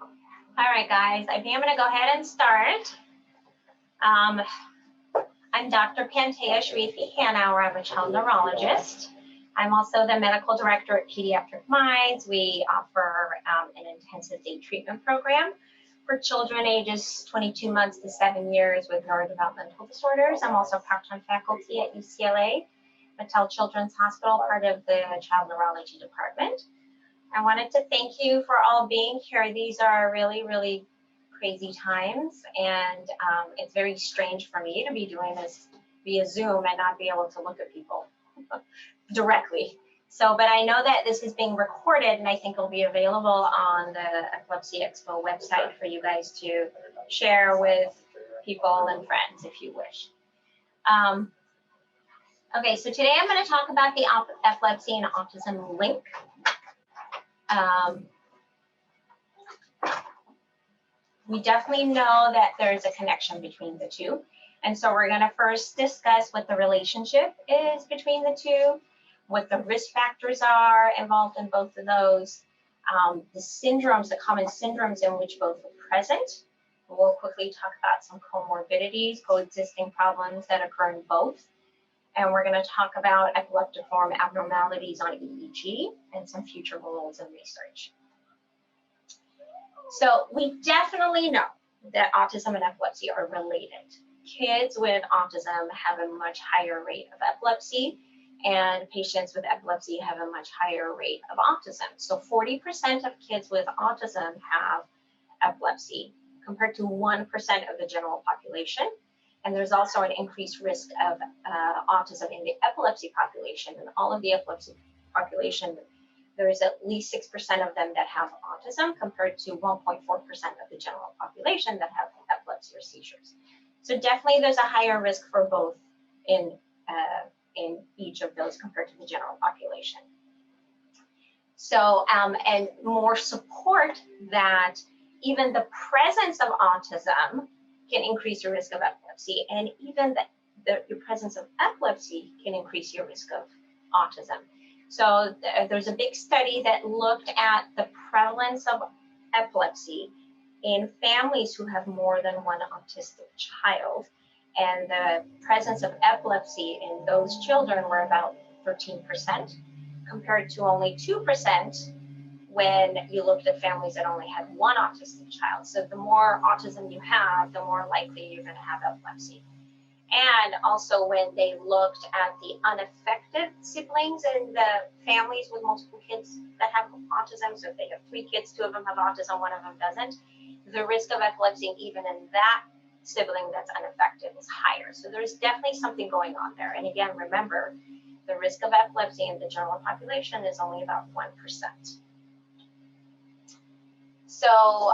All right, guys, I think I'm going to go ahead and start. I'm Dr. Pantea Sharifi Hannauer. I'm a child neurologist. I'm also the medical director at Pediatric Minds. We offer an intensive day treatment program for children ages 22 months to 7 years with neurodevelopmental disorders. I'm also part-time faculty at UCLA, Mattel Children's Hospital, part of the child neurology department. I wanted to thank you for all being here. These are really, really crazy times, and it's very strange for me to be doing this via Zoom and not be able to look at people directly. So, but I know that this is being recorded, and I think it'll be available on the Epilepsy Expo website for you guys to share with people and friends if you wish. Okay, so today I'm going to talk about the epilepsy and autism link. We definitely know that there's a connection between the two. And so we're going to first discuss what the relationship is between the two, what the risk factors are involved in both of those, the syndromes, the common syndromes in which both are present. We'll quickly talk about some comorbidities, coexisting problems that occur in both. And we're going to talk about epileptiform abnormalities on EEG and some future goals and research. So we definitely know that autism and epilepsy are related. Kids with autism have a much higher rate of epilepsy, and patients with epilepsy have a much higher rate of autism. So 40% of kids with autism have epilepsy compared to 1% of the general population. And there's also an increased risk of autism in the epilepsy population. In all of the epilepsy population, there is at least 6% of them that have autism compared to 1.4% of the general population that have epilepsy or seizures. So definitely there's a higher risk for both in each of those compared to the general population. So, and more support that even the presence of autism can increase your risk of epilepsy, and even the presence of epilepsy can increase your risk of autism. So there's a big study that looked at the prevalence of epilepsy in families who have more than one autistic child, and the presence of epilepsy in those children were about 13% compared to only 2% when you looked at families that only had one autistic child. So the more autism you have, the more likely you're going to have epilepsy. And also when they looked at the unaffected siblings in the families with multiple kids that have autism, so if they have 3 kids, 2 of them have autism, 1 of them doesn't, the risk of epilepsy even in that sibling that's unaffected is higher. So there's definitely something going on there. And again, remember, the risk of epilepsy in the general population is only about 1%. So,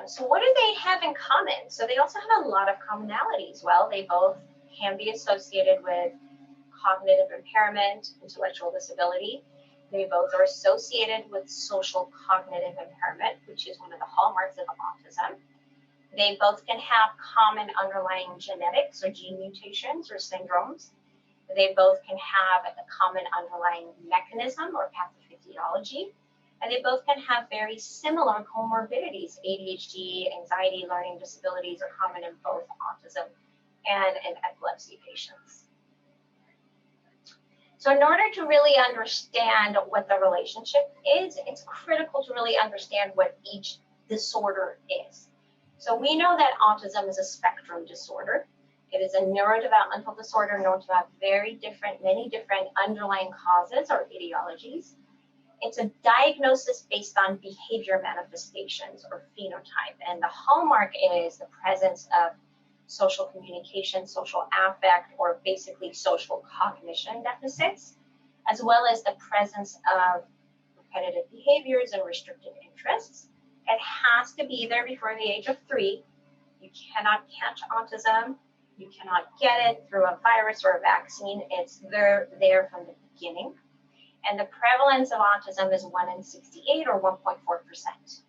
so what do they have in common? So they also have a lot of commonalities. Well, they both can be associated with cognitive impairment, intellectual disability. They both are associated with social cognitive impairment, which is one of the hallmarks of autism. They both can have common underlying genetics or gene mutations or syndromes. They both can have a common underlying mechanism or pathophysiology. And they both can have very similar comorbidities. ADHD, anxiety, learning disabilities are common in both autism and in epilepsy patients. So in order to really understand what the relationship is, it's critical to really understand what each disorder is. So we know that autism is a spectrum disorder. It is a neurodevelopmental disorder known to have many different underlying causes or etiologies. It's a diagnosis based on behavior manifestations or phenotype. And the hallmark is the presence of social communication, social affect, or basically social cognition deficits, as well as the presence of repetitive behaviors and restricted interests. It has to be there before the age of 3. You cannot catch autism. You cannot get it through a virus or a vaccine. It's there from the beginning. And the prevalence of autism is 1 in 68 or 1.4%.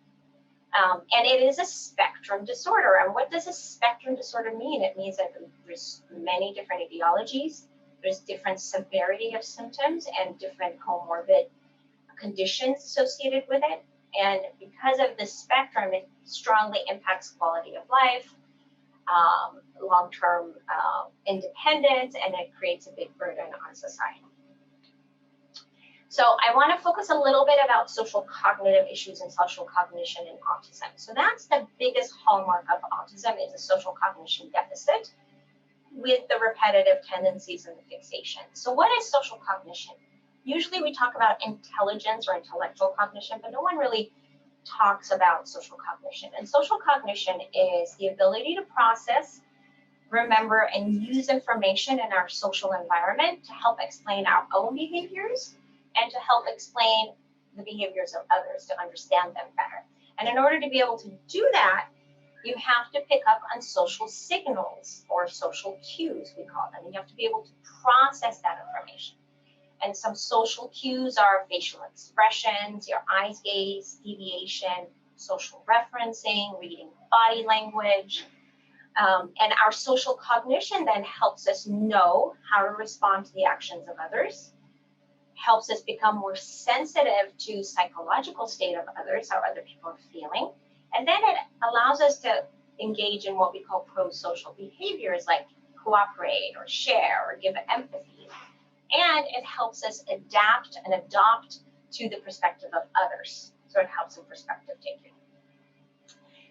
And it is a spectrum disorder. And what does a spectrum disorder mean? It means that there's many different etiologies. There's different severity of symptoms and different comorbid conditions associated with it. And because of the spectrum, it strongly impacts quality of life, long-term independence, and it creates a big burden on society. So I want to focus a little bit about social cognitive issues and social cognition in autism. So that's the biggest hallmark of autism, is a social cognition deficit with the repetitive tendencies and the fixation. So what is social cognition? Usually we talk about intelligence or intellectual cognition, but no one really talks about social cognition. And social cognition is the ability to process, remember, and use information in our social environment to help explain our own behaviors and to help explain the behaviors of others, to understand them better. And in order to be able to do that, you have to pick up on social signals, or social cues, we call them. You have to be able to process that information. And some social cues are facial expressions, your eyes gaze, deviation, social referencing, reading body language. And our social cognition then helps us know how to respond to the actions of others, helps us become more sensitive to psychological state of others, how other people are feeling. And then it allows us to engage in what we call pro-social behaviors, like cooperate or share or give empathy. And it helps us adapt and adopt to the perspective of others. So it helps in perspective taking.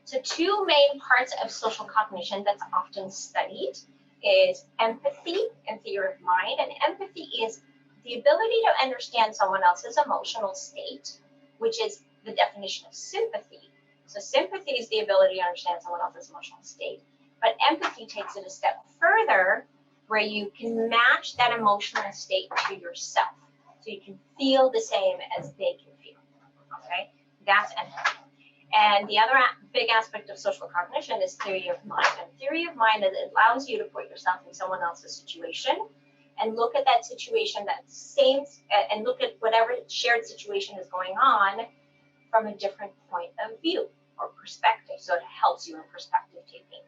So two main parts of social cognition that's often studied is empathy and theory of mind. And empathy is the ability to understand someone else's emotional state, which is the definition of sympathy. So sympathy is the ability to understand someone else's emotional state. But empathy takes it a step further, where you can match that emotional state to yourself. So you can feel the same as they can feel, okay? That's empathy. And the other big aspect of social cognition is theory of mind. And theory of mind, it allows you to put yourself in someone else's situation and look at that situation, that same, and look at whatever shared situation is going on from a different point of view or perspective. So it helps you in perspective taking.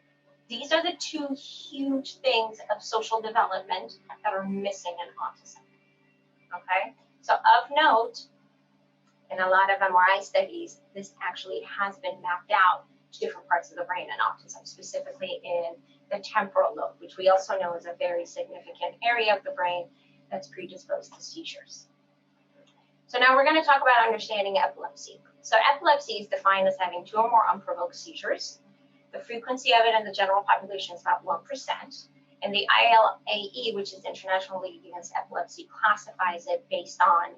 These are the two huge things of social development that are missing in autism, okay? So of note, in a lot of MRI studies, this actually has been mapped out to different parts of the brain in autism, specifically in the temporal lobe, which we also know is a very significant area of the brain that's predisposed to seizures. So now we're going to talk about understanding epilepsy. So epilepsy is defined as having 2 or more unprovoked seizures. The frequency of it in the general population is about 1%. And the ILAE, which is International League Against Epilepsy, classifies it based on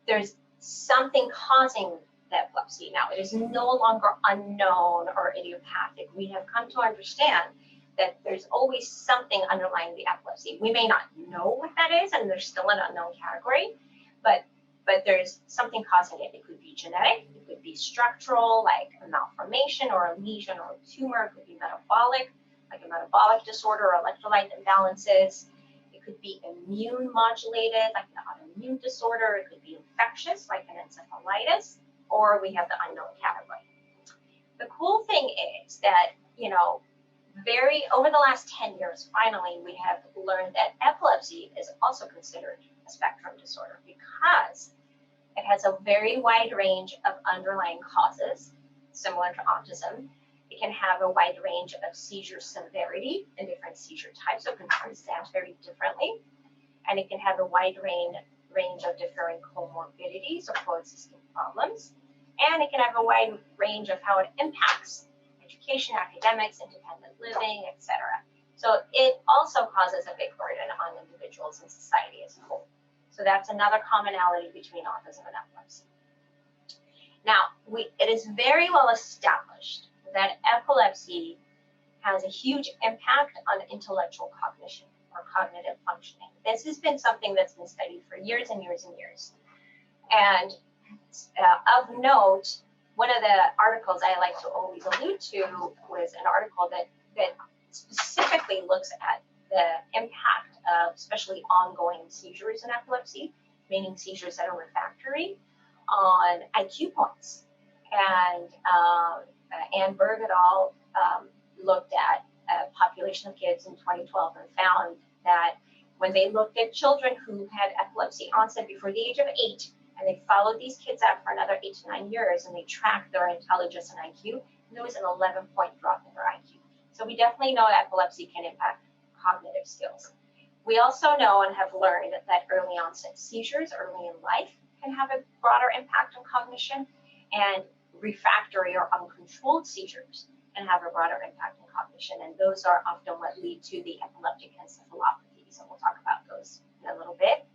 there's something causing the epilepsy. Now, it is no longer unknown or idiopathic. We have come to understand that there's always something underlying the epilepsy. We may not know what that is, and there's still an unknown category, but there's something causing it. It could be genetic, it could be structural, like a malformation or a lesion or a tumor. It could be metabolic, like a metabolic disorder or electrolyte imbalances. It could be immune modulated, like an autoimmune disorder. It could be infectious, like an encephalitis, or we have the unknown category. The cool thing is that, you know, over the last 10 years, finally, we have learned that epilepsy is also considered a spectrum disorder because it has a very wide range of underlying causes, similar to autism. It can have a wide range of seizure severity and different seizure types, so it can present very differently. And it can have a wide range of differing comorbidities or coexisting problems. And it can have a wide range of how it impacts education, academics, independent living, etc. So it also causes a big burden on individuals and society as a whole. So that's another commonality between autism and epilepsy. Now, it is very well established that epilepsy has a huge impact on intellectual cognition or cognitive functioning. This has been something that's been studied for years and years and years. And of note, one of the articles I like to always allude to was an article that specifically looks at the impact of especially ongoing seizures in epilepsy, meaning seizures that are refractory, on IQ points. And Anne Berg et al. Looked at a population of kids in 2012 and found that when they looked at children who had epilepsy onset before the age of 8, And they followed these kids out for another 8 to 9 years, and they tracked their intelligence and IQ, and there was an 11-point drop in their IQ. So we definitely know epilepsy can impact cognitive skills. We also know and have learned that early onset seizures early in life can have a broader impact on cognition, and refractory or uncontrolled seizures can have a broader impact on cognition, and those are often what lead to the epileptic encephalopathies, and we'll talk about those in a little bit.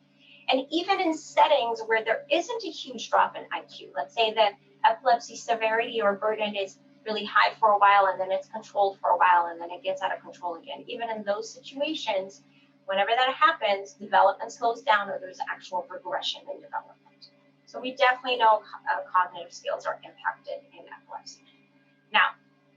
And even in settings where there isn't a huge drop in IQ, let's say that epilepsy severity or burden is really high for a while, and then it's controlled for a while, and then it gets out of control again. Even in those situations, whenever that happens, development slows down or there's actual regression in development. So we definitely know cognitive skills are impacted in epilepsy. Now,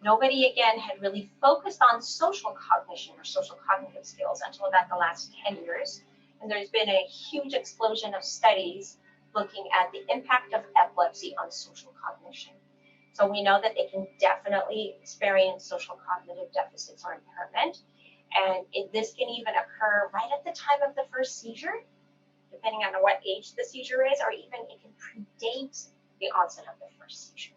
nobody, again, had really focused on social cognition or social cognitive skills until about the last 10 years. And there's been a huge explosion of studies looking at the impact of epilepsy on social cognition. So we know that they can definitely experience social cognitive deficits or impairment. And this can even occur right at the time of the first seizure, depending on what age the seizure is, or even it can predate the onset of the first seizure.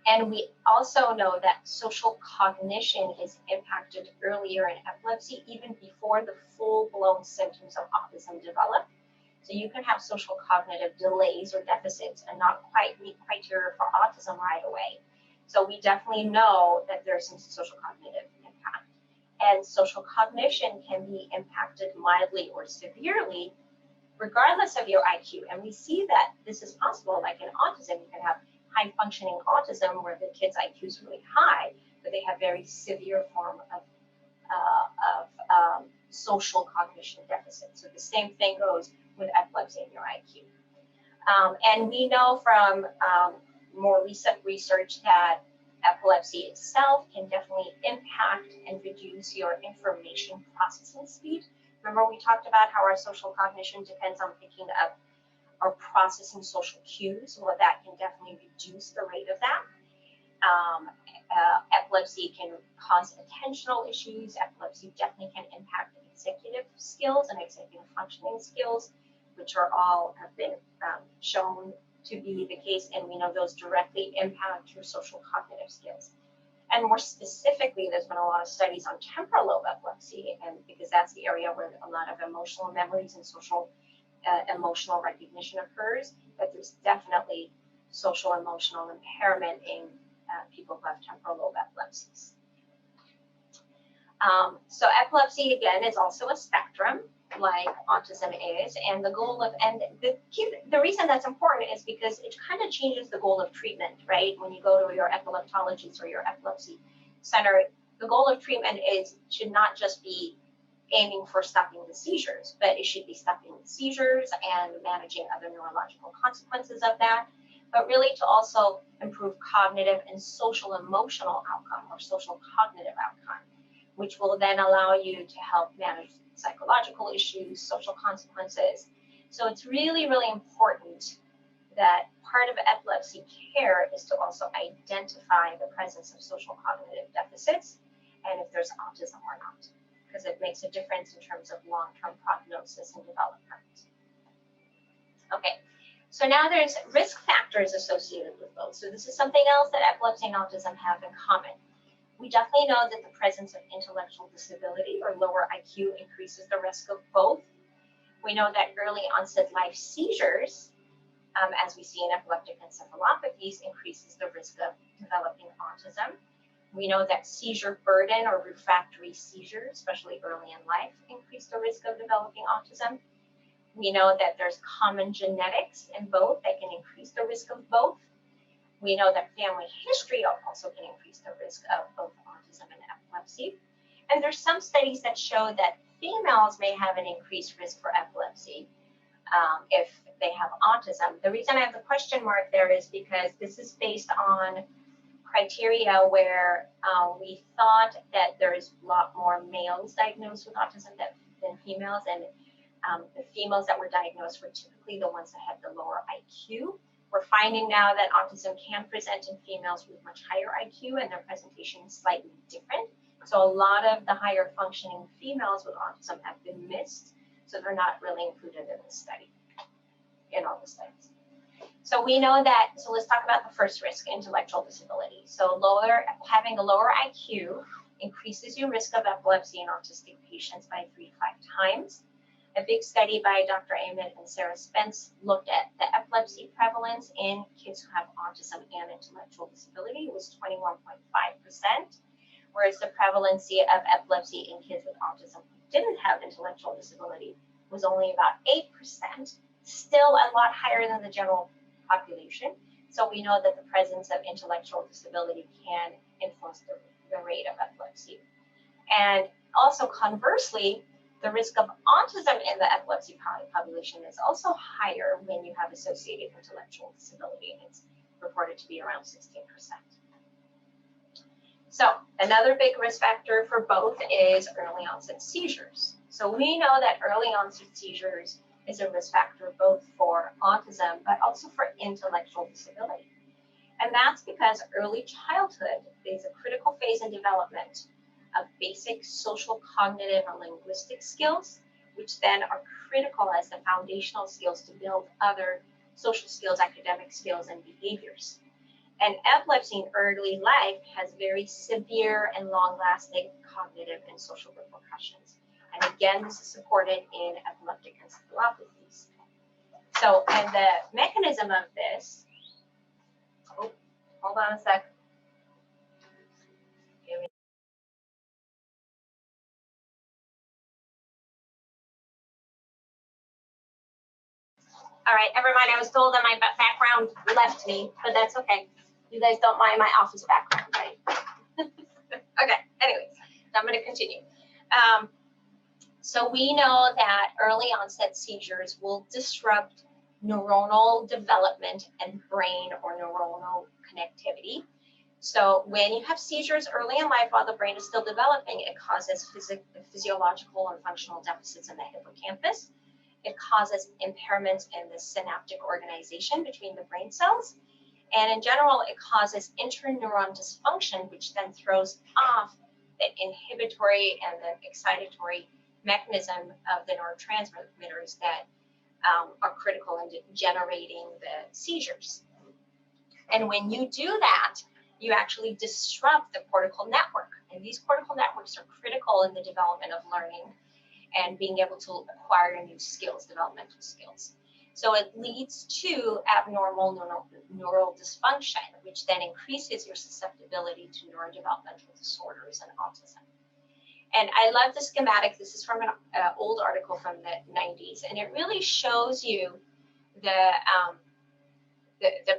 And we also know that social cognition is impacted earlier in epilepsy, even before the full-blown symptoms of autism develop. So you can have social cognitive delays or deficits and not quite meet criteria for autism right away. So we definitely know that there's some social cognitive impact. And social cognition can be impacted mildly or severely, regardless of your IQ. And we see that this is possible. Like in autism, you can have high functioning autism where the kid's IQ is really high, but they have very severe form of social cognition deficit. So the same thing goes with epilepsy and your IQ. And we know from more recent research that epilepsy itself can definitely impact and reduce your information processing speed. Remember, we talked about how our social cognition depends on picking up or processing social cues. Well, that can definitely reduce the rate of that. Epilepsy can cause attentional issues. Epilepsy definitely can impact executive skills and executive functioning skills, which are all have been shown to be the case, and we know those directly impact your social cognitive skills. And more specifically, there's been a lot of studies on temporal lobe epilepsy, and because that's the area where a lot of emotional memories and social emotional recognition occurs, but there's definitely social emotional impairment in people who have temporal lobe epilepsies. So epilepsy, again, is also a spectrum like autism is, and the goal of, and the reason that's important is because it kind of changes the goal of treatment, right? When you go to your epileptologist or your epilepsy center, the goal of treatment should not just be aiming for stopping the seizures, but it should be stopping the seizures and managing other neurological consequences of that, but really to also improve cognitive and social emotional outcome or social cognitive outcome, which will then allow you to help manage psychological issues, social consequences. So it's really, really important that part of epilepsy care is to also identify the presence of social cognitive deficits and if there's autism or not, because it makes a difference in terms of long-term prognosis and development. Okay, so now there's risk factors associated with both. So this is something else that epilepsy and autism have in common. We definitely know that the presence of intellectual disability or lower IQ increases the risk of both. We know that early onset life seizures, as we see in epileptic encephalopathies, increases the risk of developing autism. We know that seizure burden or refractory seizures, especially early in life, increase the risk of developing autism. We know that there's common genetics in both that can increase the risk of both. We know that family history also can increase the risk of both autism and epilepsy. And there's some studies that show that females may have an increased risk for epilepsy if they have autism. The reason I have the question mark there is because this is based on criteria where we thought that there is a lot more males diagnosed with autism than females, and the females that were diagnosed were typically the ones that had the lower IQ. We're finding now that autism can present in females with much higher IQ, and their presentation is slightly different. So a lot of the higher functioning females with autism have been missed, so they're not really included in the study. in all the studies. So we know that, so let's talk about the first risk, intellectual disability. So having a lower IQ increases your risk of epilepsy in autistic patients by 3 to 5 times. A big study by Dr. Ahmed and Sarah Spence looked at the epilepsy prevalence in kids who have autism and intellectual disability. It was 21.5%, whereas the prevalency of epilepsy in kids with autism who didn't have intellectual disability was only about 8%, still a lot higher than the general population. So we know that the presence of intellectual disability can influence the rate of epilepsy. And also conversely, the risk of autism in the epilepsy population is also higher when you have associated intellectual disability, and it's reported to be around 16%. So another big risk factor for both is early onset seizures. So we know that early onset seizures is a risk factor both for autism, but also for intellectual disability. And that's because early childhood is a critical phase in development of basic social, cognitive, and linguistic skills, which then are critical as the foundational skills to build other social skills, academic skills, and behaviors. And epilepsy in early life has very severe and long-lasting cognitive and social repercussions. And again, this is supported in epileptic encephalopathies. So, and the mechanism of this, oh, hold on a sec. All right, never mind. I was told that my background left me, but that's okay. You guys don't mind my office background, right? Okay, anyways, I'm going to continue. So we know that early onset seizures will disrupt neuronal development and brain or neuronal connectivity. So when you have seizures early in life while the brain is still developing, it causes physiological and functional deficits in the hippocampus. It causes impairments in the synaptic organization between the brain cells. And in general, it causes interneuron dysfunction, which then throws off the inhibitory and the excitatory mechanism of the neurotransmitters that are critical in generating the seizures. And when you do that, you actually disrupt the cortical network. And these cortical networks are critical in the development of learning and being able to acquire new skills, developmental skills. So it leads to abnormal neural dysfunction, which then increases your susceptibility to neurodevelopmental disorders and autism. And I love the schematic. This is from an old article from the 90s, and it really shows you the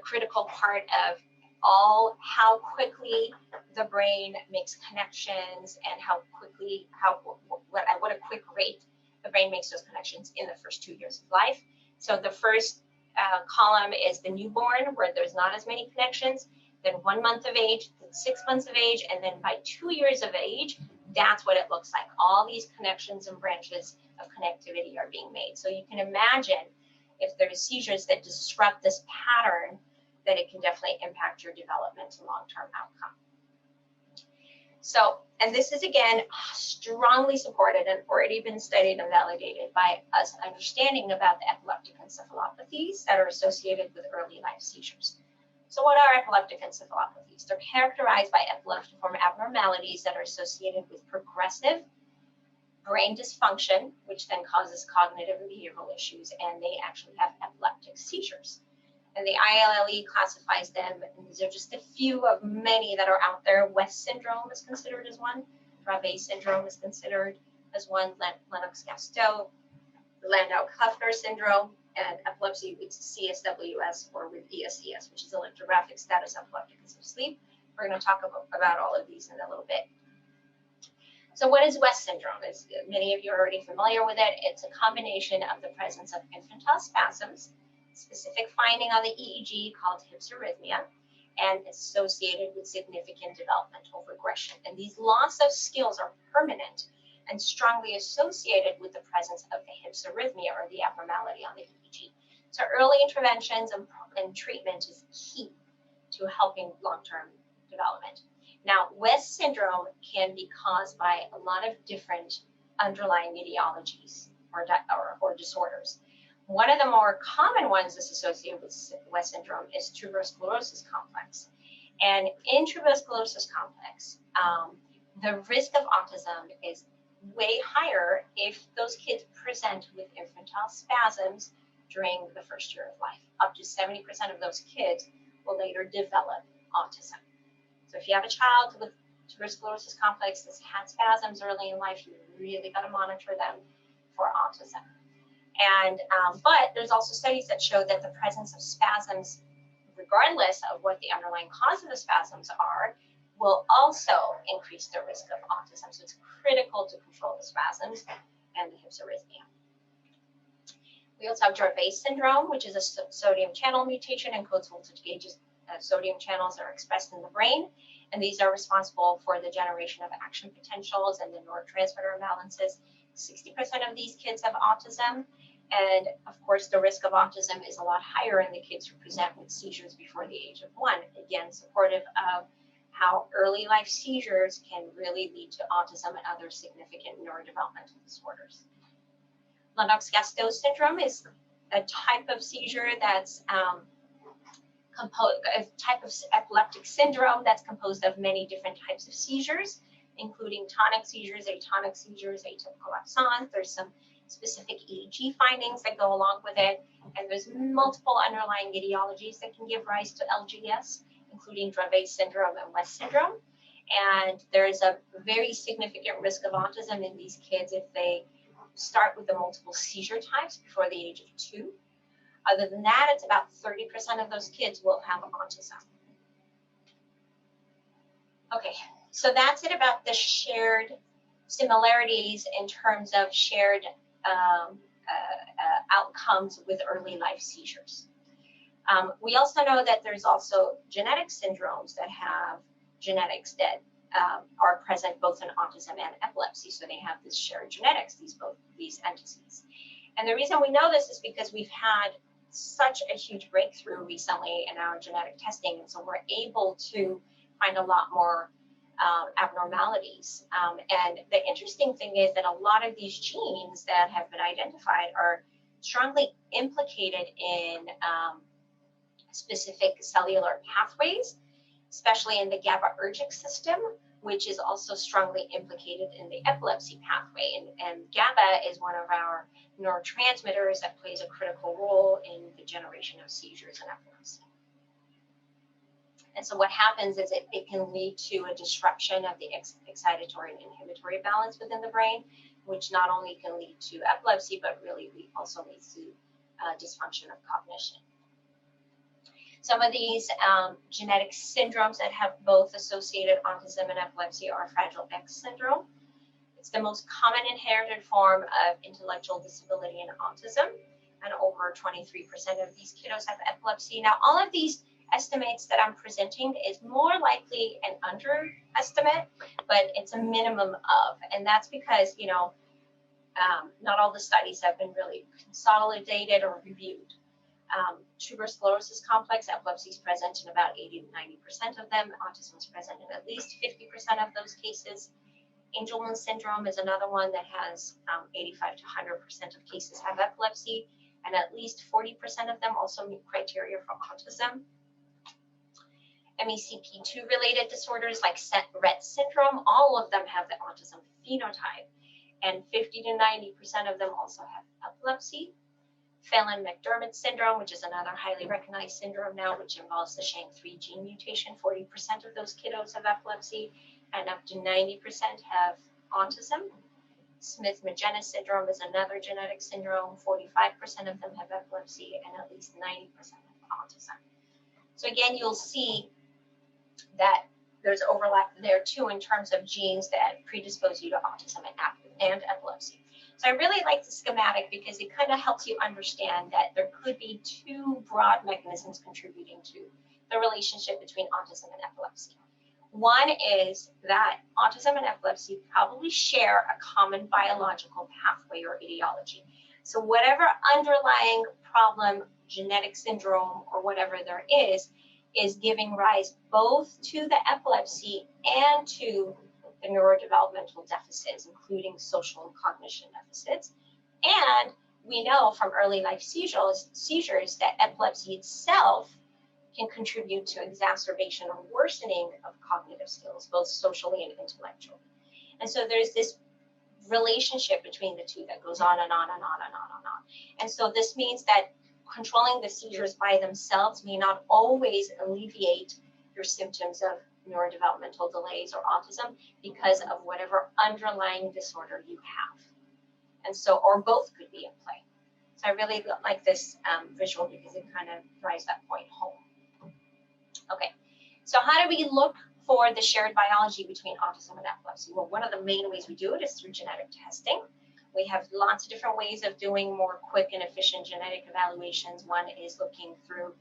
critical part of how quickly the brain makes connections and what a quick rate the brain makes those connections in the first 2 years of life. So the first column is the newborn, where there's not as many connections, then 1 month of age, then 6 months of age, and then by 2 years of age, that's what it looks like. All these connections and branches of connectivity are being made. So you can imagine if there's seizures that disrupt this pattern, that it can definitely impact your development and long-term outcome. So, and this is again strongly supported and already been studied and validated by us understanding about the epileptic encephalopathies that are associated with early life seizures. So what are epileptic encephalopathies? They're characterized by epileptiform abnormalities that are associated with progressive brain dysfunction, which then causes cognitive and behavioral issues, and they actually have epileptic seizures. And the ILLE classifies them, and these are just a few of many that are out there. West syndrome is considered as one. Dravet syndrome is considered as one. Lennox-Gastaut, Landau-Kleffner syndrome, and epilepsy with CSWS or with ESES, which is electrographic status epilepticus of sleep. We're going to talk about all of these in a little bit. So what is West syndrome? As many of you are already familiar with it. It's a combination of the presence of infantile spasms, specific finding on the EEG called hypsarrhythmia, and associated with significant developmental regression. And these loss of skills are permanent and strongly associated with the presence of the hypsarrhythmia or the abnormality on the EEG. So early interventions and treatment is key to helping long-term development. Now, West syndrome can be caused by a lot of different underlying etiologies or disorders. One of the more common ones that's associated with West syndrome is tuberous sclerosis complex. And in tuberous sclerosis complex, the risk of autism is way higher if those kids present with infantile spasms during the first year of life. Up to 70% of those kids will later develop autism. So if you have a child with tuberous sclerosis complex that's had spasms early in life, you really got to monitor them for autism. And but there's also studies that show that the presence of spasms, regardless of what the underlying cause of the spasms are, will also increase the risk of autism. So it's critical to control the spasms and the hypsarrhythmia. We also have Dravet syndrome, which is a sodium channel mutation, encodes voltage gauges. Sodium channels are expressed in the brain, and these are responsible for the generation of action potentials and the neurotransmitter imbalances. 60% of these kids have autism, and of course the risk of autism is a lot higher in the kids who present with seizures before the age of 1. Again, supportive of how early life seizures can really lead to autism and other significant neurodevelopmental disorders. Lennox-Gastaut syndrome is a type of seizure that's a type of epileptic syndrome that's composed of many different types of seizures, including tonic seizures, atonic seizures, atypical absence. There's some specific EEG findings that go along with it, and there's multiple underlying etiologies that can give rise to LGS, including Dravet syndrome and West syndrome. And there is a very significant risk of autism in these kids if they start with the multiple seizure types before the age of 2. Other than that, it's about 30% of those kids will have autism. Okay, so that's it about the shared similarities in terms of shared outcomes with early life seizures. We also know that there's also genetic syndromes that have genetics that are present both in autism and epilepsy, so they have this shared genetics, these entities. And the reason we know this is because we've had such a huge breakthrough recently in our genetic testing, and so we're able to find a lot more abnormalities. And the interesting thing is that a lot of these genes that have been identified are strongly implicated in specific cellular pathways, especially in the GABAergic system, which is also strongly implicated in the epilepsy pathway. And GABA is one of our neurotransmitters that plays a critical role in the generation of seizures and epilepsy. And so what happens is it can lead to a disruption of the excitatory and inhibitory balance within the brain, which not only can lead to epilepsy, but really also leads to dysfunction of cognition. Some of these genetic syndromes that have both associated autism and epilepsy are Fragile X syndrome. It's the most common inherited form of intellectual disability and autism, and over 23% of these kiddos have epilepsy. Now, all of these estimates that I'm presenting is more likely an underestimate, but it's a minimum of, and that's because, you know, not all the studies have been really consolidated or reviewed. Tuberous sclerosis complex, epilepsy is present in about 80 to 90% of them. Autism is present in at least 50% of those cases. Angelman syndrome is another one that has 85 to 100% of cases have epilepsy, and at least 40% of them also meet criteria for autism. MECP2 related disorders like Rett syndrome, all of them have the autism phenotype, and 50 to 90% of them also have epilepsy. Phelan-McDermott syndrome, which is another highly recognized syndrome now, which involves the SHANK3 gene mutation. 40% of those kiddos have epilepsy, and up to 90% have autism. Smith-Magenis syndrome is another genetic syndrome. 45% of them have epilepsy, and at least 90% have autism. So again, you'll see that there's overlap there too in terms of genes that predispose you to autism and epilepsy. So I really like the schematic because it kind of helps you understand that there could be two broad mechanisms contributing to the relationship between autism and epilepsy. One is that autism and epilepsy probably share a common biological pathway or etiology. So whatever underlying problem, genetic syndrome, or whatever there is giving rise both to the epilepsy and to the neurodevelopmental deficits, including social and cognition deficits, and we know from early life seizures that epilepsy itself can contribute to exacerbation or worsening of cognitive skills, both socially and intellectually. And so there's this relationship between the two that goes on and on and on and on and on. And so this means that controlling the seizures by themselves may not always alleviate your symptoms of neurodevelopmental delays or autism because of whatever underlying disorder you have. And so, or both could be in play. So I really like this visual because it kind of drives that point home. Okay, so how do we look for the shared biology between autism and epilepsy? Well, one of the main ways we do it is through genetic testing. We have lots of different ways of doing more quick and efficient genetic evaluations. One is looking through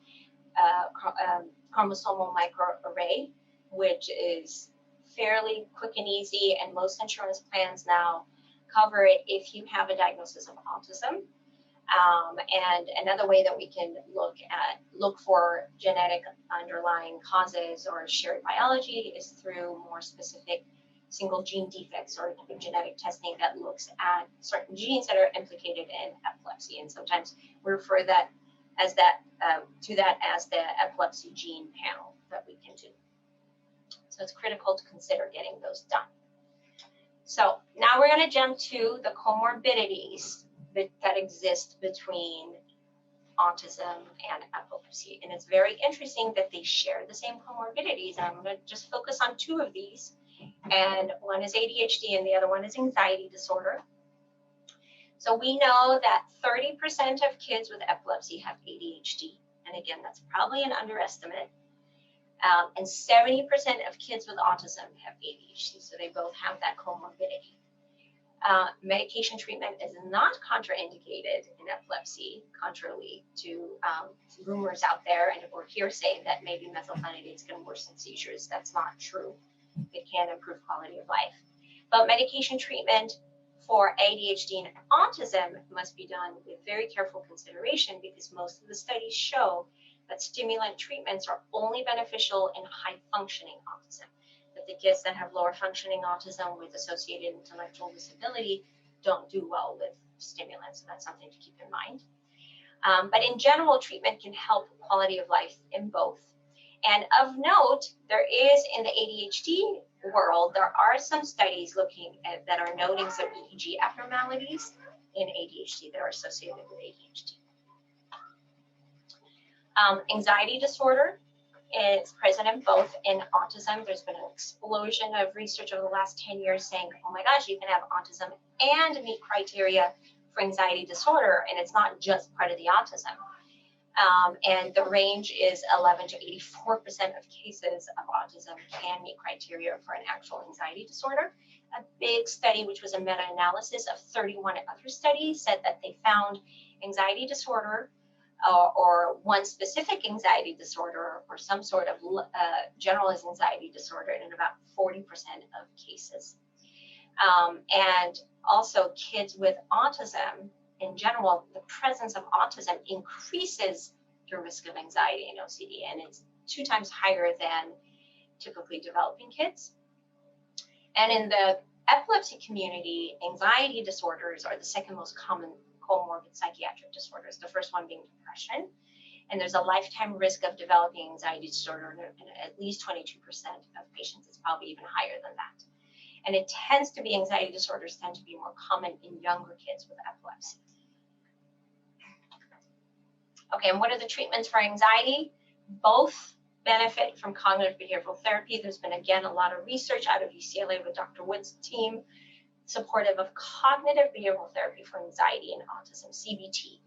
chromosomal microarray, which is fairly quick and easy, and most insurance plans now cover it if you have a diagnosis of autism. And another way that we can look for genetic underlying causes or shared biology is through more specific single gene defects or genetic testing that looks at certain genes that are implicated in epilepsy. And sometimes we refer that as to that as the epilepsy gene panel that we can do. So it's critical to consider getting those done. So now we're going to jump to the comorbidities that exist between autism and epilepsy. And it's very interesting that they share the same comorbidities. And I'm going to just focus on two of these. And one is ADHD and the other one is anxiety disorder. So we know that 30% of kids with epilepsy have ADHD. And again, that's probably an underestimate. And 70% of kids with autism have ADHD. So they both have that comorbidity. Medication treatment is not contraindicated in epilepsy, contrary to rumors out there or hearsay that maybe methylphenidates can worsen seizures. That's not true. It can improve quality of life. But medication treatment for ADHD and autism must be done with very careful consideration because most of the studies show that stimulant treatments are only beneficial in high-functioning autism. That the kids that have lower functioning autism with associated intellectual disability don't do well with stimulants. So that's something to keep in mind. But in general, treatment can help quality of life in both. And of note, there is in the ADHD world, there are some studies looking at that are noting some EEG abnormalities in ADHD that are associated with ADHD. Anxiety disorder is present in both. In autism, there's been an explosion of research over the last 10 years saying, oh my gosh, you can have autism and meet criteria for anxiety disorder, and it's not just part of the autism. And the range is 11 to 84% of cases of autism can meet criteria for an actual anxiety disorder. A big study, which was a meta-analysis of 31 other studies, said that they found anxiety disorder or one specific anxiety disorder or some sort of generalized anxiety disorder in about 40% of cases. And also kids with autism, in general, the presence of autism increases your risk of anxiety and OCD, and it's 2 times higher than typically developing kids. And in the epilepsy community, anxiety disorders are the second most common comorbid psychiatric disorders, the first one being depression. And there's a lifetime risk of developing anxiety disorder in at least 22% of patients. It's probably even higher than that. And it tends to be, anxiety disorders tend to be more common in younger kids with epilepsy. Okay, and what are the treatments for anxiety? Both benefit from cognitive behavioral therapy. There's been, again, a lot of research out of UCLA with Dr. Wood's team, supportive of cognitive behavioral therapy for anxiety and autism, CBT.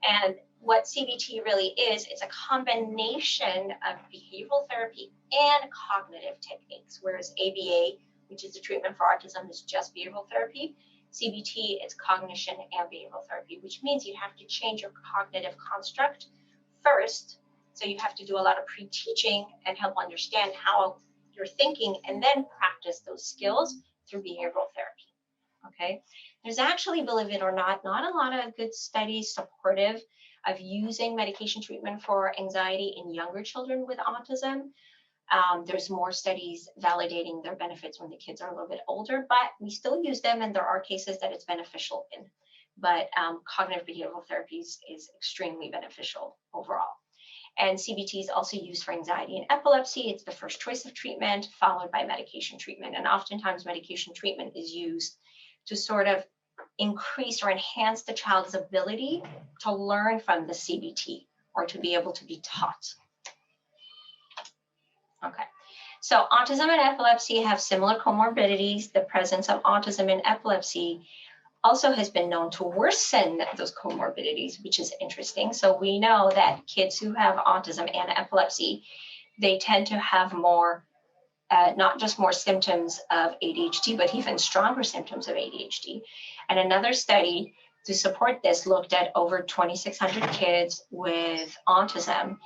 And what CBT really is, it's a combination of behavioral therapy and cognitive techniques, whereas ABA, which is the treatment for autism, is just behavioral therapy. CBT, it's cognition and behavioral therapy, which means you have to change your cognitive construct first. So you have to do a lot of pre-teaching and help understand how you're thinking and then practice those skills through behavioral therapy. Okay, there's actually, believe it or not a lot of good studies supportive of using medication treatment for anxiety in younger children with autism. There's more studies validating their benefits when the kids are a little bit older, but we still use them, and there are cases that it's beneficial in. but cognitive behavioral therapies is extremely beneficial overall. And CBT is also used for anxiety and epilepsy. It's the first choice of treatment, followed by medication treatment. And oftentimes medication treatment is used to sort of increase or enhance the child's ability to learn from the CBT or to be able to be taught. Okay, so autism and epilepsy have similar comorbidities. The presence of autism and epilepsy also has been known to worsen those comorbidities, which is interesting. So we know that kids who have autism and epilepsy, they tend to have more, not just more symptoms of ADHD, but even stronger symptoms of ADHD. And another study to support this looked at over 2,600 kids with autism,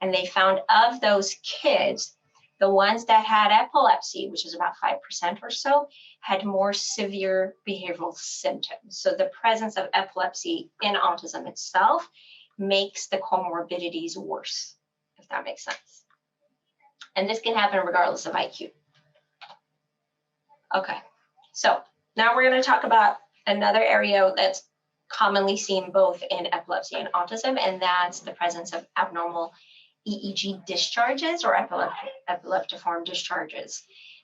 and they found of those kids, the ones that had epilepsy, which is about 5% or so, had more severe behavioral symptoms. So the presence of epilepsy in autism itself makes the comorbidities worse, if that makes sense. And this can happen regardless of IQ. Okay, so now we're going to talk about another area that's commonly seen both in epilepsy and autism, and that's the presence of abnormal EEG discharges or epileptiform discharges.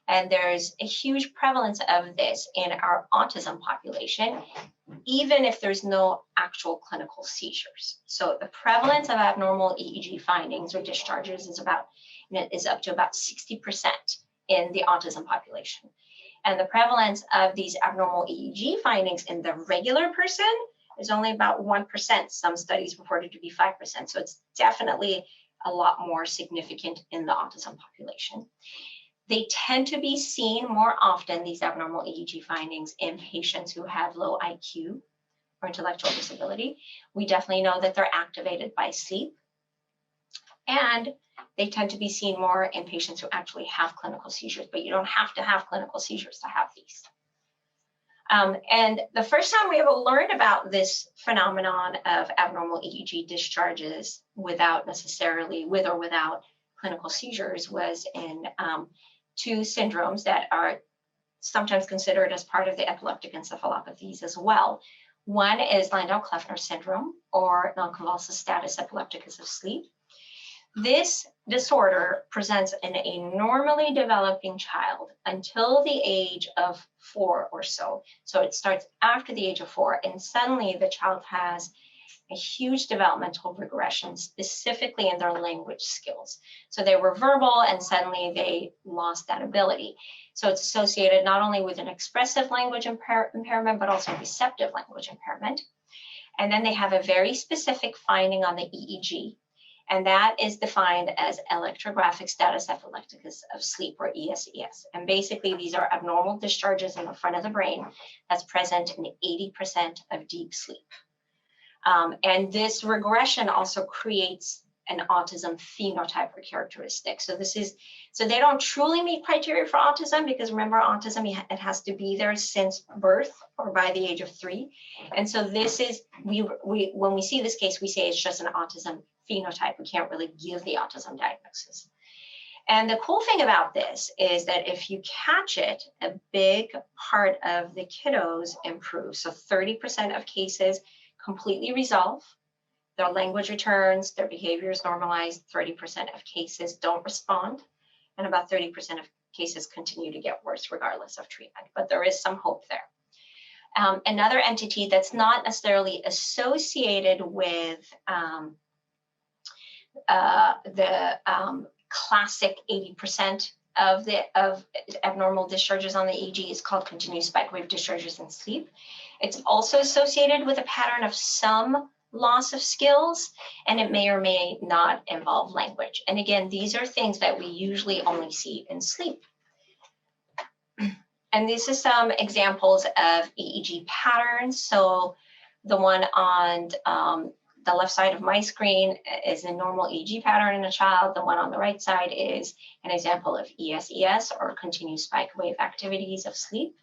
And there's a huge prevalence of this in our autism population, even if there's no actual clinical seizures. So the prevalence of abnormal EEG findings or discharges is up to about 60% in the autism population. And the prevalence of these abnormal EEG findings in the regular person is only about 1%. Some studies reported to be 5%. So it's definitely a lot more significant in the autism population. They tend to be seen more often, these abnormal EEG findings, in patients who have low IQ or intellectual disability. We definitely know that they're activated by sleep. And they tend to be seen more in patients who actually have clinical seizures, but you don't have to have clinical seizures to have these. And the first time we ever learned about this phenomenon of abnormal EEG discharges without necessarily, with or without clinical seizures, was in two syndromes that are sometimes considered as part of the epileptic encephalopathies as well. One is Landau-Kleffner syndrome, or non-convulsive status epilepticus of sleep. This disorder presents in a normally developing child until the age of 4 or so. So it starts after the age of 4, and suddenly the child has a huge developmental regression, specifically in their language skills. So they were verbal and suddenly they lost that ability. So it's associated not only with an expressive language impairment, but also receptive language impairment. And then they have a very specific finding on the EEG, and that is defined as electrographic status epilepticus of sleep, or ESES. And basically, these are abnormal discharges in the front of the brain that's present in 80% of deep sleep. And this regression also creates an autism phenotype or characteristic. So they don't truly meet criteria for autism, because remember, autism, it has to be there since birth or by the age of 3. And so this is, when we see this case, we say it's just an autism phenotype. We can't really give the autism diagnosis. And the cool thing about this is that if you catch it, a big part of the kiddos improve. So 30% of cases completely resolve. Their language returns, their behavior is normalized. 30% of cases don't respond, and about 30% of cases continue to get worse regardless of treatment. But there is some hope there. Another entity that's not necessarily associated with the classic 80% of abnormal discharges on the EEG is called continuous spike wave discharges in sleep. It's also associated with a pattern of some loss of skills, and it may or may not involve language. And again, these are things that we usually only see in sleep. And these are some examples of EEG patterns. So the one on the left side of my screen is a normal EEG pattern in a child. The one on the right side is an example of ESES, or continuous spike wave activities of sleep.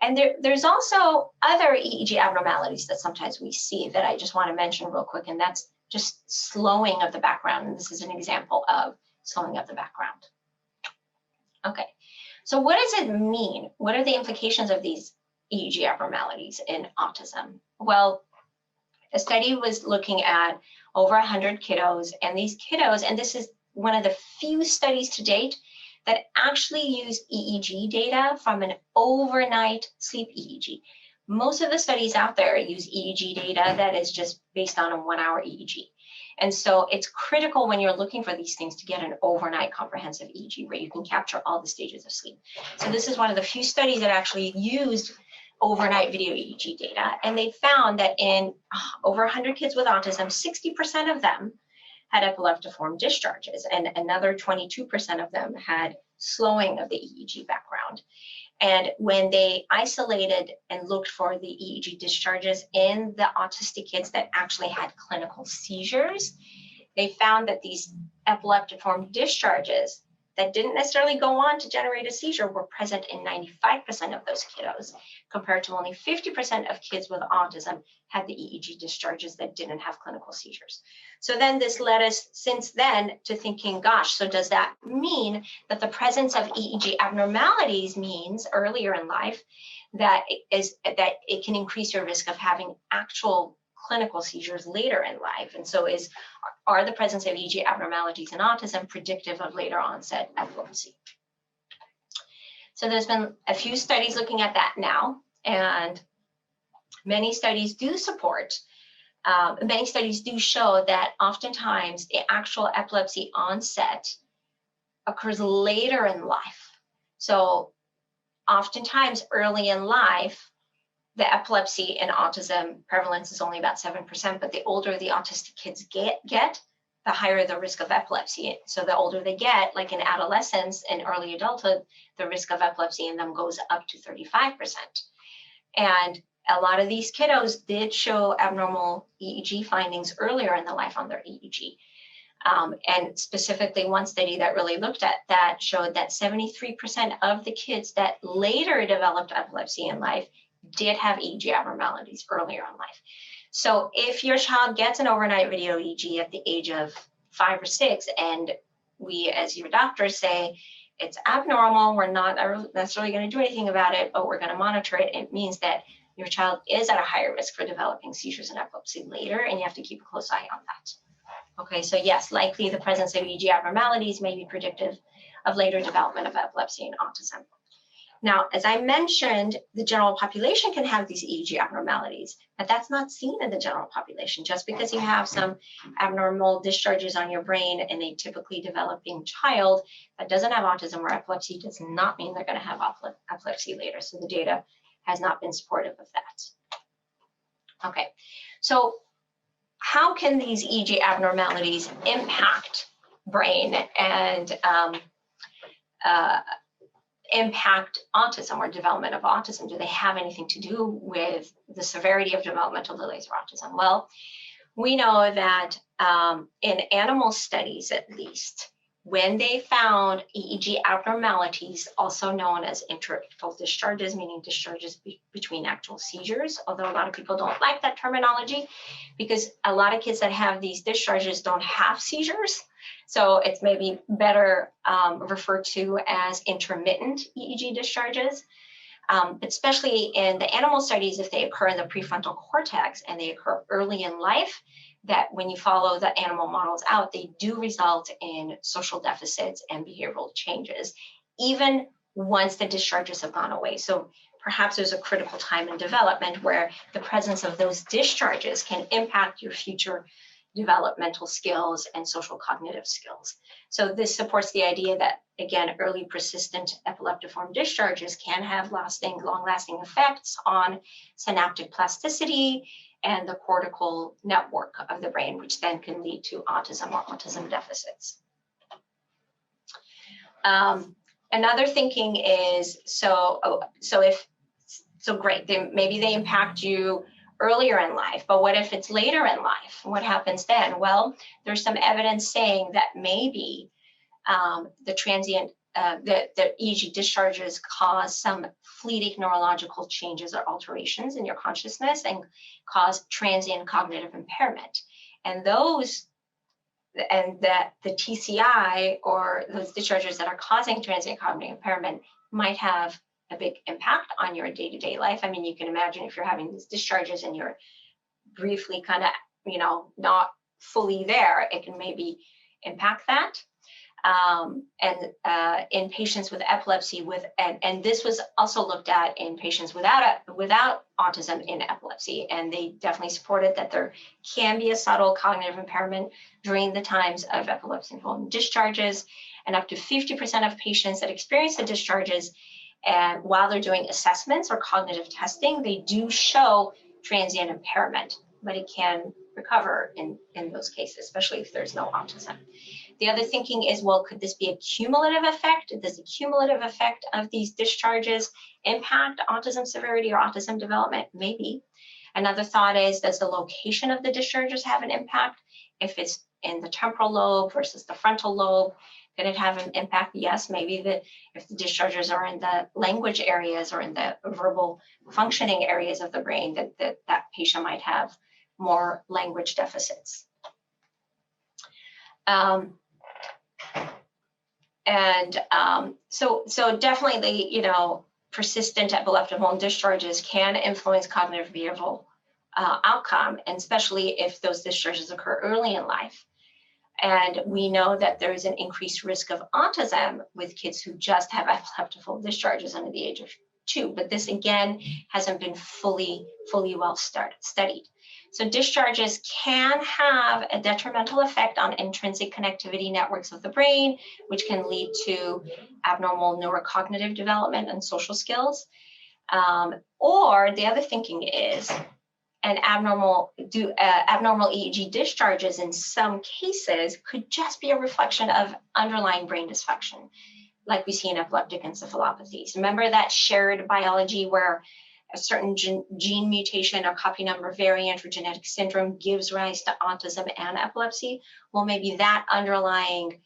And there's also other EEG abnormalities that sometimes we see that I just want to mention real quick, and that's just slowing of the background. And this is an example of slowing of the background. Okay, so what does it mean? What are the implications of these EEG abnormalities in autism? Well, a study was looking at over 100 kiddos, and these kiddos, and this is one of the few studies to date that actually use EEG data from an overnight sleep EEG. Most of the studies out there use EEG data that is just based on a 1-hour EEG. And so it's critical when you're looking for these things to get an overnight comprehensive EEG where you can capture all the stages of sleep. So this is one of the few studies that actually used overnight video EEG data. And they found that in over 100 kids with autism, 60% of them had epileptiform discharges, and another 22% of them had slowing of the EEG background. And when they isolated and looked for the EEG discharges in the autistic kids that actually had clinical seizures, they found that these epileptiform discharges that didn't necessarily go on to generate a seizure were present in 95% of those kiddos, compared to only 50% of kids with autism had the EEG discharges that didn't have clinical seizures. So then this led us since then to thinking, gosh, so does that mean that the presence of EEG abnormalities means earlier in life that it can increase your risk of having actual clinical seizures later in life? And so are the presence of EEG abnormalities in autism predictive of later onset epilepsy? So there's been a few studies looking at that now, and many studies do support, many studies do show that oftentimes the actual epilepsy onset occurs later in life. So oftentimes early in life, the epilepsy in autism prevalence is only about 7%, but the older the autistic kids get, the higher the risk of epilepsy. So the older they get, like in adolescence and early adulthood, the risk of epilepsy in them goes up to 35%. And a lot of these kiddos did show abnormal EEG findings earlier in the life on their EEG. And specifically one study that really looked at that showed that 73% of the kids that later developed epilepsy in life did have EEG abnormalities earlier in life. So if your child gets an overnight video EEG at the age of 5 or 6, and we as your doctors say it's abnormal, we're not necessarily going to do anything about it, but we're going to monitor it, it means that your child is at a higher risk for developing seizures and epilepsy later, and you have to keep a close eye on that. Okay, so yes, likely the presence of EEG abnormalities may be predictive of later development of epilepsy in autism. Now, as I mentioned, the general population can have these EEG abnormalities, but that's not seen in the general population. Just because you have some abnormal discharges on your brain in a typically developing child that doesn't have autism or epilepsy does not mean they're going to have epilepsy later. So the data has not been supportive of that. Okay, so how can these EEG abnormalities impact brain and impact autism or development of autism? Do they have anything to do with the severity of developmental delays for autism? Well, we know that in animal studies, at least, when they found EEG abnormalities, also known as interictal discharges, meaning discharges between actual seizures, although a lot of people don't like that terminology because a lot of kids that have these discharges don't have seizures. So it's maybe better referred to as intermittent EEG discharges. But especially in the animal studies, if they occur in the prefrontal cortex and they occur early in life, that when you follow the animal models out, they do result in social deficits and behavioral changes, even once the discharges have gone away. So perhaps there's a critical time in development where the presence of those discharges can impact your future developmental skills and social cognitive skills. So this supports the idea that, again, early persistent epileptiform discharges can have long-lasting effects on synaptic plasticity and the cortical network of the brain, which then can lead to autism or autism deficits. Another thinking is, great, maybe they impact you earlier in life, but what if it's later in life? What happens then? Well, there's some evidence saying that maybe the EEG discharges cause some fleeting neurological changes or alterations in your consciousness and cause transient cognitive impairment. And that the TCI or those discharges that are causing transient cognitive impairment might have a big impact on your day-to-day life. I mean, you can imagine if you're having these discharges and you're briefly kind of, not fully there, it can maybe impact that. In patients with epilepsy and this was also looked at in patients without autism in epilepsy, and they definitely supported that there can be a subtle cognitive impairment during the times of epilepsy-informed discharges, and up to 50% of patients that experience the discharges, and while they're doing assessments or cognitive testing, they do show transient impairment, but it can recover in those cases, especially if there's no autism. The other thinking is, well, could this be a cumulative effect? Does the cumulative effect of these discharges impact autism severity or autism development? Maybe. Another thought is, does the location of the discharges have an impact? If it's in the temporal lobe versus the frontal lobe, can it have an impact? Yes, maybe if the discharges are in the language areas or in the verbal functioning areas of the brain, that patient might have more language deficits. So definitely, persistent epileptiform discharges can influence cognitive behavioral outcome, and especially if those discharges occur early in life. And we know that there is an increased risk of autism with kids who just have epileptiform discharges under the age of 2, but this again hasn't been fully well studied. So discharges can have a detrimental effect on intrinsic connectivity networks of the brain, which can lead to abnormal neurocognitive development and social skills. Or the other thinking is, abnormal EEG discharges in some cases could just be a reflection of underlying brain dysfunction, like we see in epileptic encephalopathies. Remember that shared biology where a certain gene mutation or copy number variant or genetic syndrome gives rise to autism and epilepsy? Well, maybe that underlying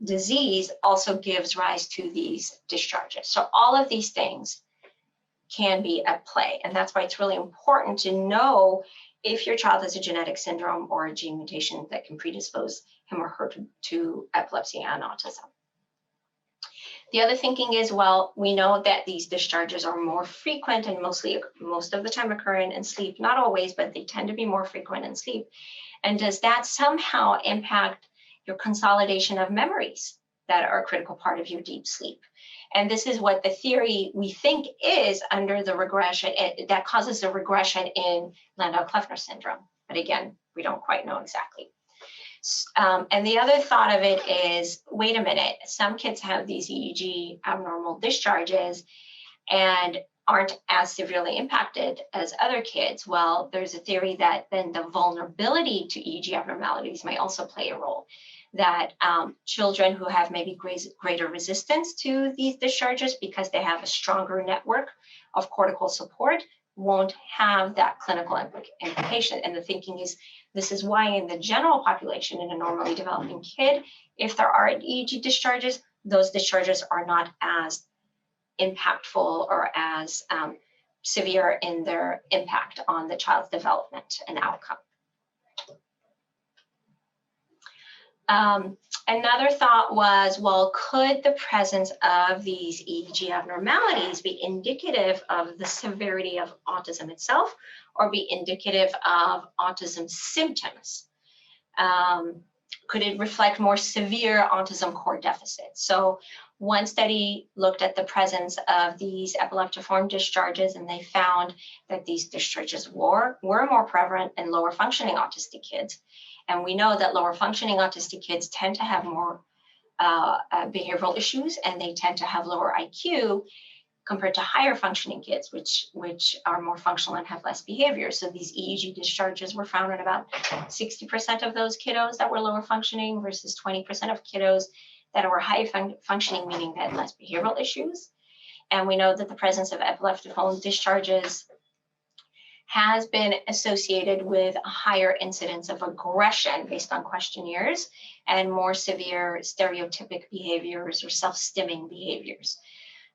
disease also gives rise to these discharges. So all of these things can be at play, and that's why it's really important to know if your child has a genetic syndrome or a gene mutation that can predispose him or her to epilepsy and autism. The other thinking is, well, we know that these discharges are more frequent and most of the time occurring in sleep, not always, but they tend to be more frequent in sleep. And does that somehow impact your consolidation of memories that are a critical part of your deep sleep? And this is what the theory we think is under the regression that causes a regression in Landau-Kleffner syndrome. But again, we don't quite know exactly. And the other thought of it is, wait a minute, some kids have these EEG abnormal discharges and aren't as severely impacted as other kids. Well, there's a theory that then the vulnerability to EEG abnormalities may also play a role, that children who have maybe greater resistance to these discharges because they have a stronger network of cortical support won't have that clinical implication. And the thinking is, this is why in the general population, in a normally developing kid, if there are EEG discharges, those discharges are not as impactful or as severe in their impact on the child's development and outcome. Another thought was, well, could the presence of these EEG abnormalities be indicative of the severity of autism itself, or be indicative of autism symptoms? Could it reflect more severe autism core deficits? So one study looked at the presence of these epileptiform discharges, and they found that these discharges were more prevalent in lower functioning autistic kids. And we know that lower functioning autistic kids tend to have more behavioral issues, and they tend to have lower IQ compared to higher functioning kids, which are more functional and have less behavior. So these EEG discharges were found in about 60% of those kiddos that were lower functioning versus 20% of kiddos that were high functioning, meaning they had less behavioral issues. And we know that the presence of epileptiform discharges has been associated with a higher incidence of aggression based on questionnaires and more severe stereotypic behaviors or self-stimming behaviors.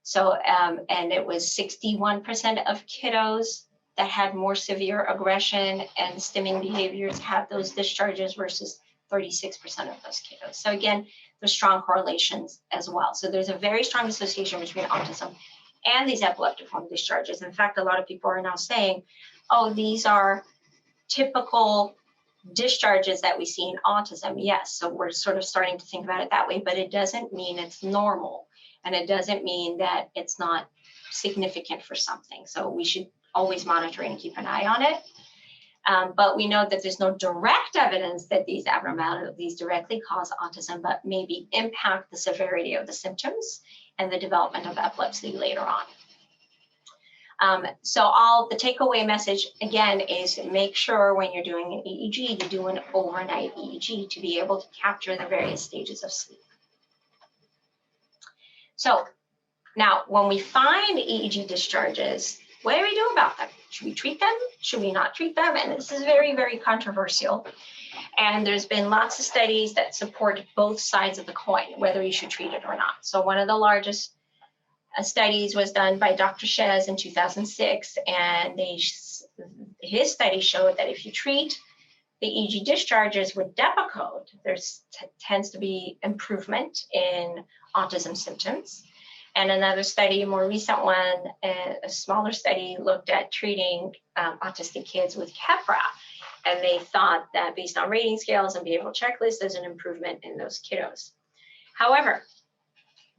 So, and it was 61% of kiddos that had more severe aggression and stimming behaviors had those discharges versus 36% of those kiddos. So again, there's strong correlations as well. So there's a very strong association between autism and these epileptiform discharges. In fact, a lot of people are now saying, oh, these are typical discharges that we see in autism. Yes, so we're sort of starting to think about it that way, but it doesn't mean it's normal, and it doesn't mean that it's not significant for something. So we should always monitor and keep an eye on it. But we know that there's no direct evidence that these abnormalities directly cause autism, but maybe impact the severity of the symptoms and the development of epilepsy later on. So the takeaway message, again, is make sure when you're doing an EEG, you do an overnight EEG to be able to capture the various stages of sleep. So now, when we find EEG discharges, what do we do about them? Should we treat them? Should we not treat them? And this is very, very controversial. And there's been lots of studies that support both sides of the coin, whether you should treat it or not. So one of the largest studies was done by Dr. Shez in 2006, and his study showed that if you treat the EEG discharges with Depakote, there tends to be improvement in autism symptoms. And another study, a more recent one, a smaller study, looked at treating autistic kids with Keppra, and they thought that based on rating scales and behavioral checklists, there's an improvement in those kiddos. However,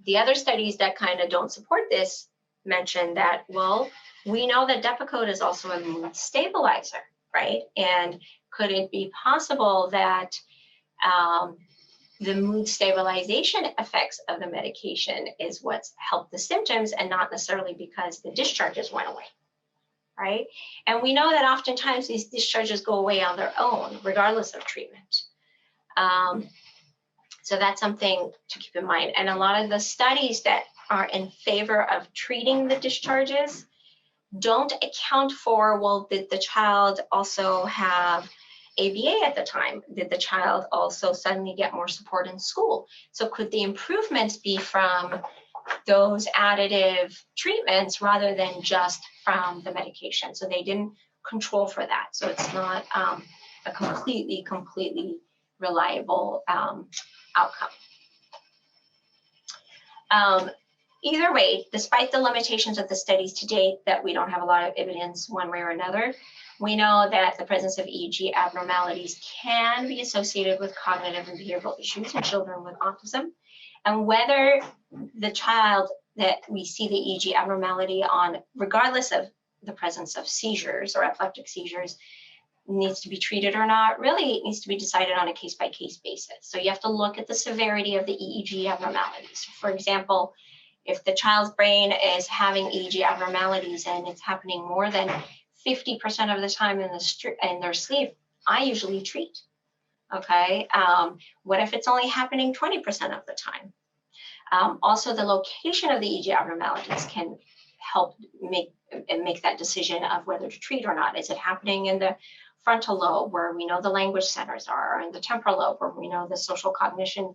the other studies that kind of don't support this mention that, well, we know that Depakote is also a mood stabilizer, right? And could it be possible that the mood stabilization effects of the medication is what's helped the symptoms and not necessarily because the discharges went away, right? And we know that oftentimes these discharges go away on their own, regardless of treatment. So that's something to keep in mind. And a lot of the studies that are in favor of treating the discharges don't account for, well, did the child also have ABA at the time? Did the child also suddenly get more support in school? So could the improvements be from those additive treatments rather than just from the medication? So they didn't control for that. So it's not a completely reliable outcome. Either way, despite the limitations of the studies to date that we don't have a lot of evidence one way or another, we know that the presence of EEG abnormalities can be associated with cognitive and behavioral issues in children with autism. And whether the child that we see the EEG abnormality on, regardless of the presence of seizures or epileptic seizures, needs to be treated or not, really needs to be decided on a case-by-case basis. So you have to look at the severity of the EEG abnormalities. For example, if the child's brain is having EEG abnormalities and it's happening more than 50% of the time in their sleep, I usually treat, okay? What if it's only happening 20% of the time? Also, the location of the EEG abnormalities can help make that decision of whether to treat or not. Is it happening in the frontal lobe, where we know the language centers are, or in the temporal lobe, where we know the social cognition,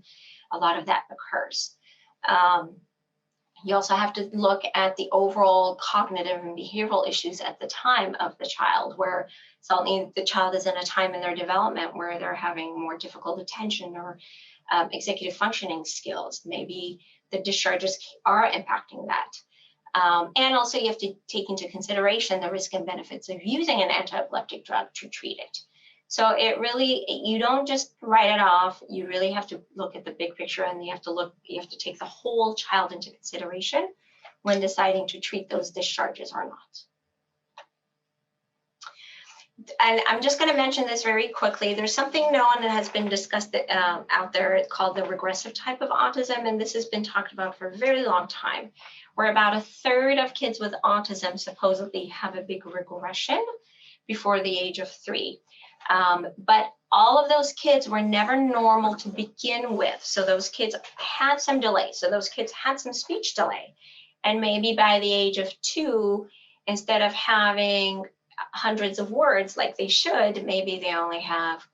a lot of that occurs. You also have to look at the overall cognitive and behavioral issues at the time of the child, where suddenly the child is in a time in their development where they're having more difficult attention or executive functioning skills. Maybe the discharges are impacting that. And also you have to take into consideration the risk and benefits of using an anti-epileptic drug to treat it. So it really, you don't just write it off. You really have to look at the big picture, and you have to take the whole child into consideration when deciding to treat those discharges or not. And I'm just going to mention this very quickly. There's something known that has been discussed out there called the regressive type of autism, and this has been talked about for a very long time, where about 1/3 of kids with autism supposedly have a big regression before the age of 3. But all of those kids were never normal to begin with. So those kids had some delay. So those kids had some speech delay. And maybe by the age of 2, instead of having hundreds of words like they should, maybe they only have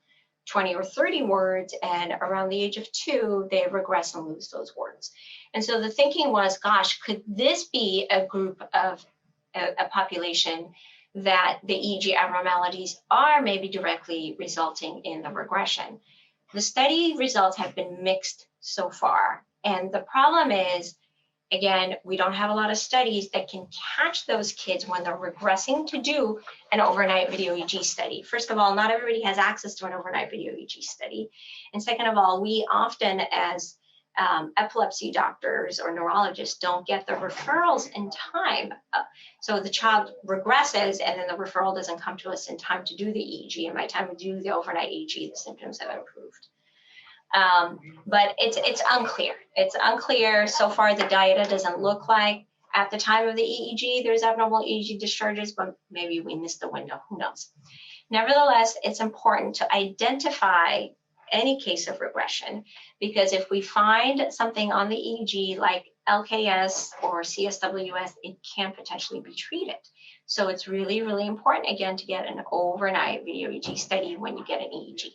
20 or 30 words. And around the age of 2, they regress and lose those words. And so the thinking was, gosh, could this be a group of a population that the EEG abnormalities are maybe directly resulting in the regression? The study results have been mixed so far. And the problem is Again, we don't have a lot of studies that can catch those kids when they're regressing to do an overnight video EEG study. First of all, not everybody has access to an overnight video EEG study. And second of all, we often as epilepsy doctors or neurologists don't get the referrals in time. So the child regresses and then the referral doesn't come to us in time to do the EEG. And by the time we do the overnight EEG, the symptoms have improved. But it's unclear. It's unclear. So far, the data doesn't look like at the time of the EEG, there's abnormal EEG discharges, but maybe we missed the window, who knows. Nevertheless, it's important to identify any case of regression, because if we find something on the EEG like LKS or CSWS, it can potentially be treated. So it's really, really important, again, to get an overnight video EEG study when you get an EEG.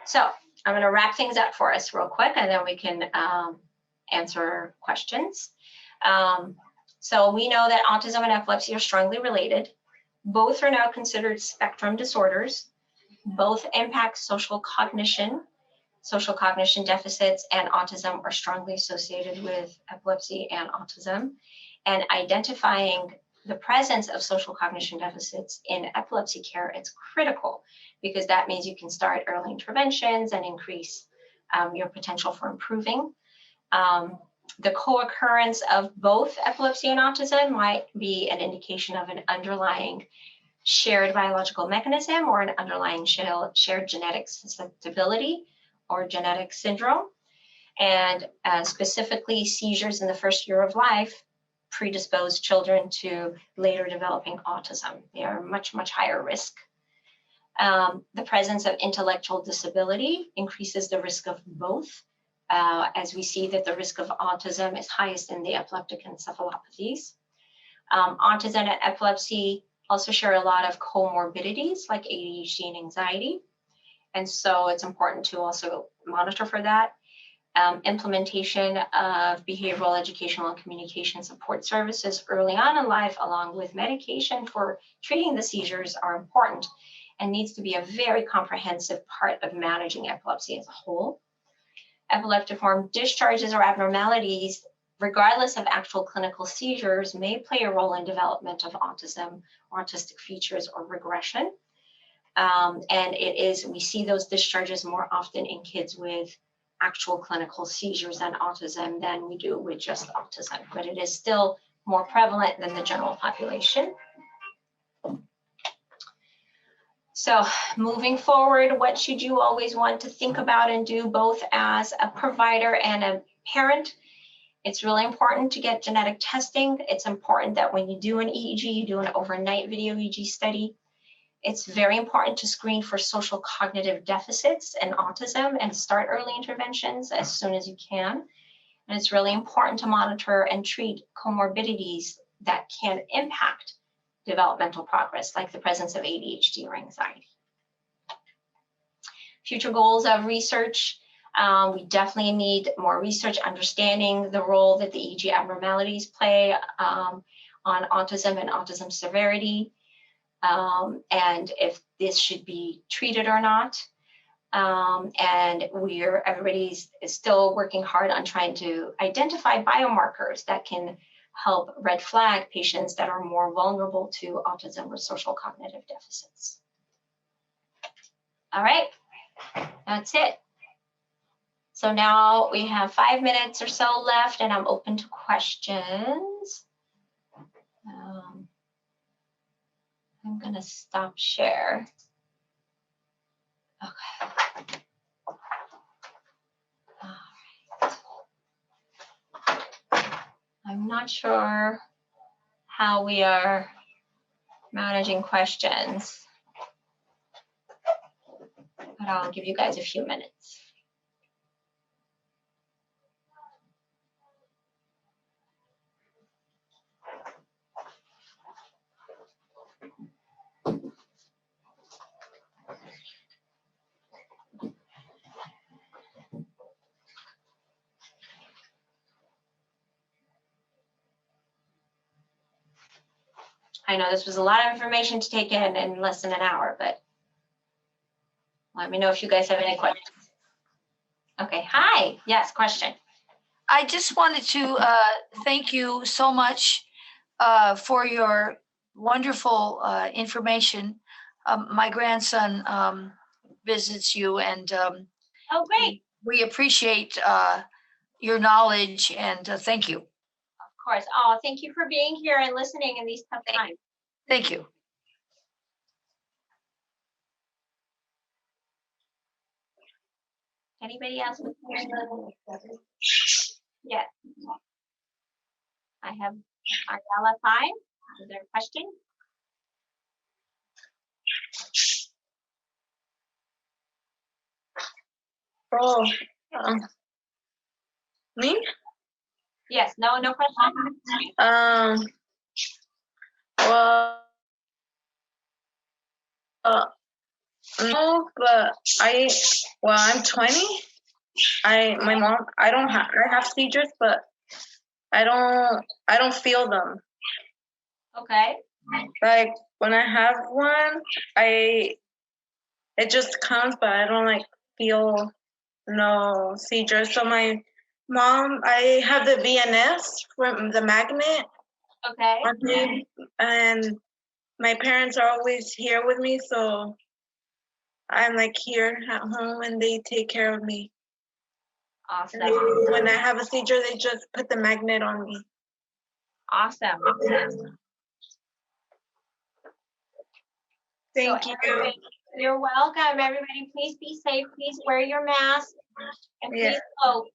So I'm going to wrap things up for us real quick, and then we can answer questions. So we know that autism and epilepsy are strongly related. Both are now considered spectrum disorders. Both impact social cognition. Social cognition deficits and autism are strongly associated with epilepsy and autism. And identifying the presence of social cognition deficits in epilepsy care is critical, because that means you can start early interventions and increase your potential for improving. The co-occurrence of both epilepsy and autism might be an indication of an underlying shared biological mechanism or an underlying shared genetic susceptibility or genetic syndrome. And specifically, seizures in the first year of life predispose children to later developing autism. They are much, much higher risk. The presence of intellectual disability increases the risk of both, as we see that the risk of autism is highest in the epileptic encephalopathies. Autism and epilepsy also share a lot of comorbidities like ADHD and anxiety. And so it's important to also monitor for that. Implementation of behavioral, educational, and communication support services early on in life, along with medication for treating the seizures, are important and needs to be a very comprehensive part of managing epilepsy as a whole. Epileptiform discharges or abnormalities, regardless of actual clinical seizures, may play a role in development of autism, or autistic features, or regression. And we see those discharges more often in kids with actual clinical seizures and autism than we do with just autism, but it is still more prevalent than the general population. So moving forward, what should you always want to think about and do, both as a provider and a parent? It's really important to get genetic testing. It's important that when you do an EEG, you do an overnight video EEG study. It's very important to screen for social cognitive deficits and autism and start early interventions as soon as you can. And it's really important to monitor and treat comorbidities that can impact developmental progress, like the presence of ADHD or anxiety. Future goals of research. We definitely need more research understanding the role that the EEG abnormalities play on autism and autism severity. And if this should be treated or not. And everybody's still working hard on trying to identify biomarkers that can help red flag patients that are more vulnerable to autism or social cognitive deficits. All right, that's it. So now we have 5 minutes or so left, and I'm open to questions. I'm gonna stop share. Okay. All right. I'm not sure how we are managing questions, but I'll give you guys a few minutes. I know this was a lot of information to take in less than an hour, but let me know if you guys have any questions. Okay, hi, yes, question. I just wanted to thank you so much for your wonderful information. My grandson visits you, and Oh, great. we appreciate your knowledge, and thank you. Of course. Oh, thank you for being here and listening in these tough times. Thank you. Anybody else with questions? Yes. I have Ariella 5. Is there a question? Oh, me? Yes. No question? Well, no, but I'm 20. I have seizures, but I don't feel them. Okay. Like when I have one, it just comes, but I don't like feel no seizures. So my mom, I have the VNS from the magnet. Okay. And my parents are always here with me, so I'm like here at home and they take care of me. Awesome. When I have a seizure, they just put the magnet on me. Awesome. Thank you. You're welcome. Everybody, please be safe. Please wear your mask. And please vote.